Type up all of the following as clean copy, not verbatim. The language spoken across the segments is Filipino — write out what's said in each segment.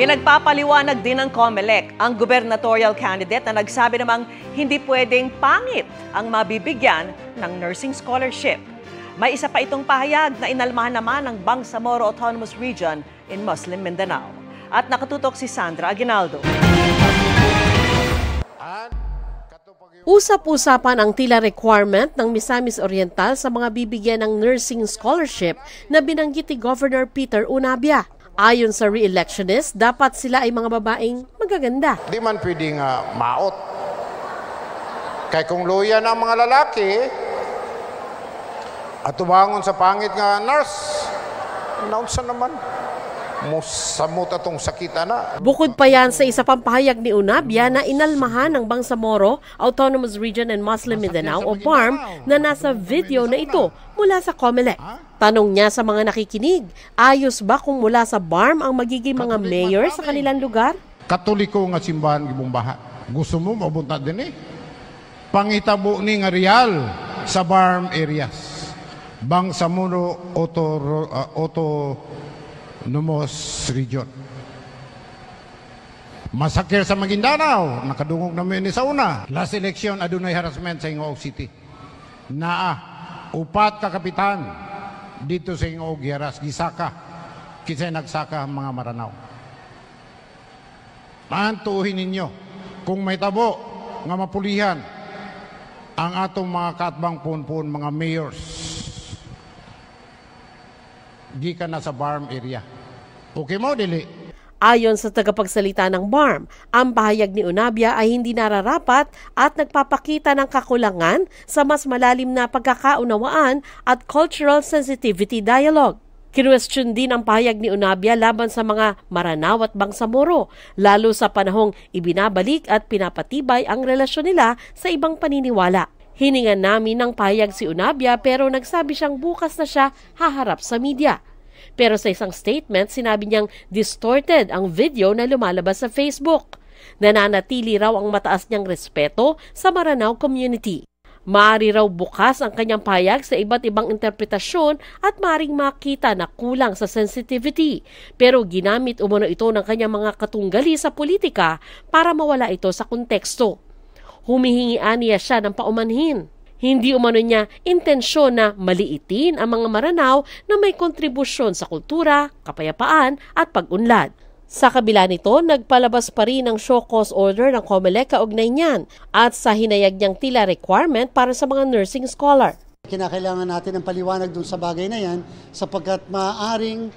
Pinagpapaliwanag din ng COMELEC ang gubernatorial candidate na nagsabi namang hindi pwedeng pangit ang mabibigyan ng nursing scholarship. May isa pa itong pahayag na inalmahan naman ng Bangsamoro Autonomous Region in Muslim Mindanao. At nakatutok si Sandra Aguinaldo. Usap-usapan ang tila requirement ng Misamis Oriental sa mga bibigyan ng nursing scholarship na binanggit ni Governor Peter Unabia. Ayon sa re-electionist, dapat sila ay mga babaeng magaganda. Di man pwedeng maot. Kaya kung luya na ang mga lalaki, at tubangon sa pangit nga nurse, naunsa naman. Musamot atong sakita na. Bukod pa yan sa isa pang pahayag ni Unabia na inalmahan ng Bangsamoro, Autonomous Region and Muslim Mindanao o BARM na nasa video na ito mula sa COMELEC. Tanong niya sa mga nakikinig, ayos ba kung mula sa BARM ang magiging mga mayor sa kanilang lugar? Katoliko nga simbahan gibong baha. Gusto mo mabunta din Pangitabo ni nga real sa BARM areas. Bangsamoro Autonomous Region. Masakir sa Maguindanao, nakadungog namin ni sa una. Last election, adunay harassment sa Ingog City. Upat ka kapitan dito sa Ingog Giras, gisaka. Kisay nagsaka ang mga Maranao. Antuhin ninyo, kung may tabo nga mapulihan ang atong mga katbang punpun, mga mayors, di ka na sa BARM area. Okay mo, dili? Ayon sa tagapagsalita ng BARM, ang pahayag ni Unabia ay hindi nararapat at nagpapakita ng kakulangan sa mas malalim na pagkakaunawaan at cultural sensitivity dialogue. Kinwestiyon din ang pahayag ni Unabia laban sa mga Maranao at Bangsamoro, lalo sa panahong ibinabalik at pinapatibay ang relasyon nila sa ibang paniniwala. Hiningan namin ng pahayag si Unabia pero nagsabi siyang bukas na siya haharap sa media. Pero sa isang statement, sinabi niyang distorted ang video na lumalabas sa Facebook. Nananatili raw ang mataas niyang respeto sa Maranao community. Maaari raw bukas ang kanyang pahayag sa iba't ibang interpretasyon at maaring makita na kulang sa sensitivity. Pero ginamit umano ito ng kanyang mga katunggali sa politika para mawala ito sa konteksto. Humihingian niya siya ng paumanhin. Hindi umano niya intensyon na maliitin ang mga Maranao na may kontribusyon sa kultura, kapayapaan at pag-unlad. Sa kabila nito, nagpalabas pa rin ng show cause order ng COMELEC kaugnay niyan at sa hinayag niyang tila requirement para sa mga nursing scholar. Kinakailangan natin ng paliwanag dun sa bagay na yan sapagkat maaaring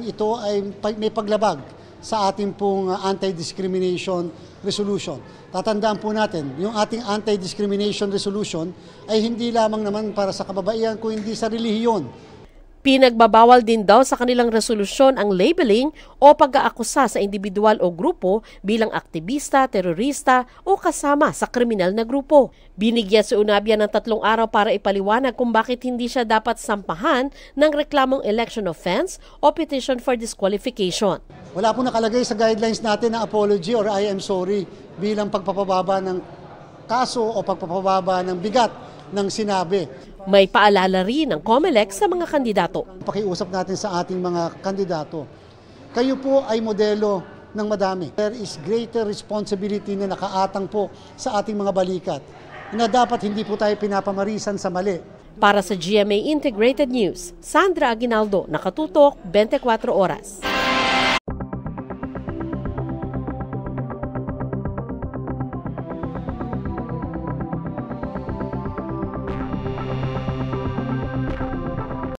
ito ay may paglabag sa ating pong anti-discrimination resolution. Tatandaan po natin, yung ating anti-discrimination resolution ay hindi lamang naman para sa kababaihan kung hindi sa relihiyon. Pinagbabawal din daw sa kanilang resolusyon ang labeling o pag-aakusa sa individual o grupo bilang aktivista, terorista o kasama sa kriminal na grupo. Binigyan si Unabia ng 3 araw para ipaliwanag kung bakit hindi siya dapat sampahan ng reklamong election offense o petition for disqualification. Wala po nakalagay sa guidelines natin na apology or I am sorry bilang pagpapababa ng kaso o pagpapababa ng bigat ng sinabi. May paalala rin ng COMELEC sa mga kandidato. Pakiusap natin sa ating mga kandidato. Kayo po ay modelo ng madami. There is greater responsibility na nakaatang po sa ating mga balikat na dapat hindi po tayo pinapamarisan sa mali. Para sa GMA Integrated News, Sandra Aguinaldo, nakatutok 24 oras.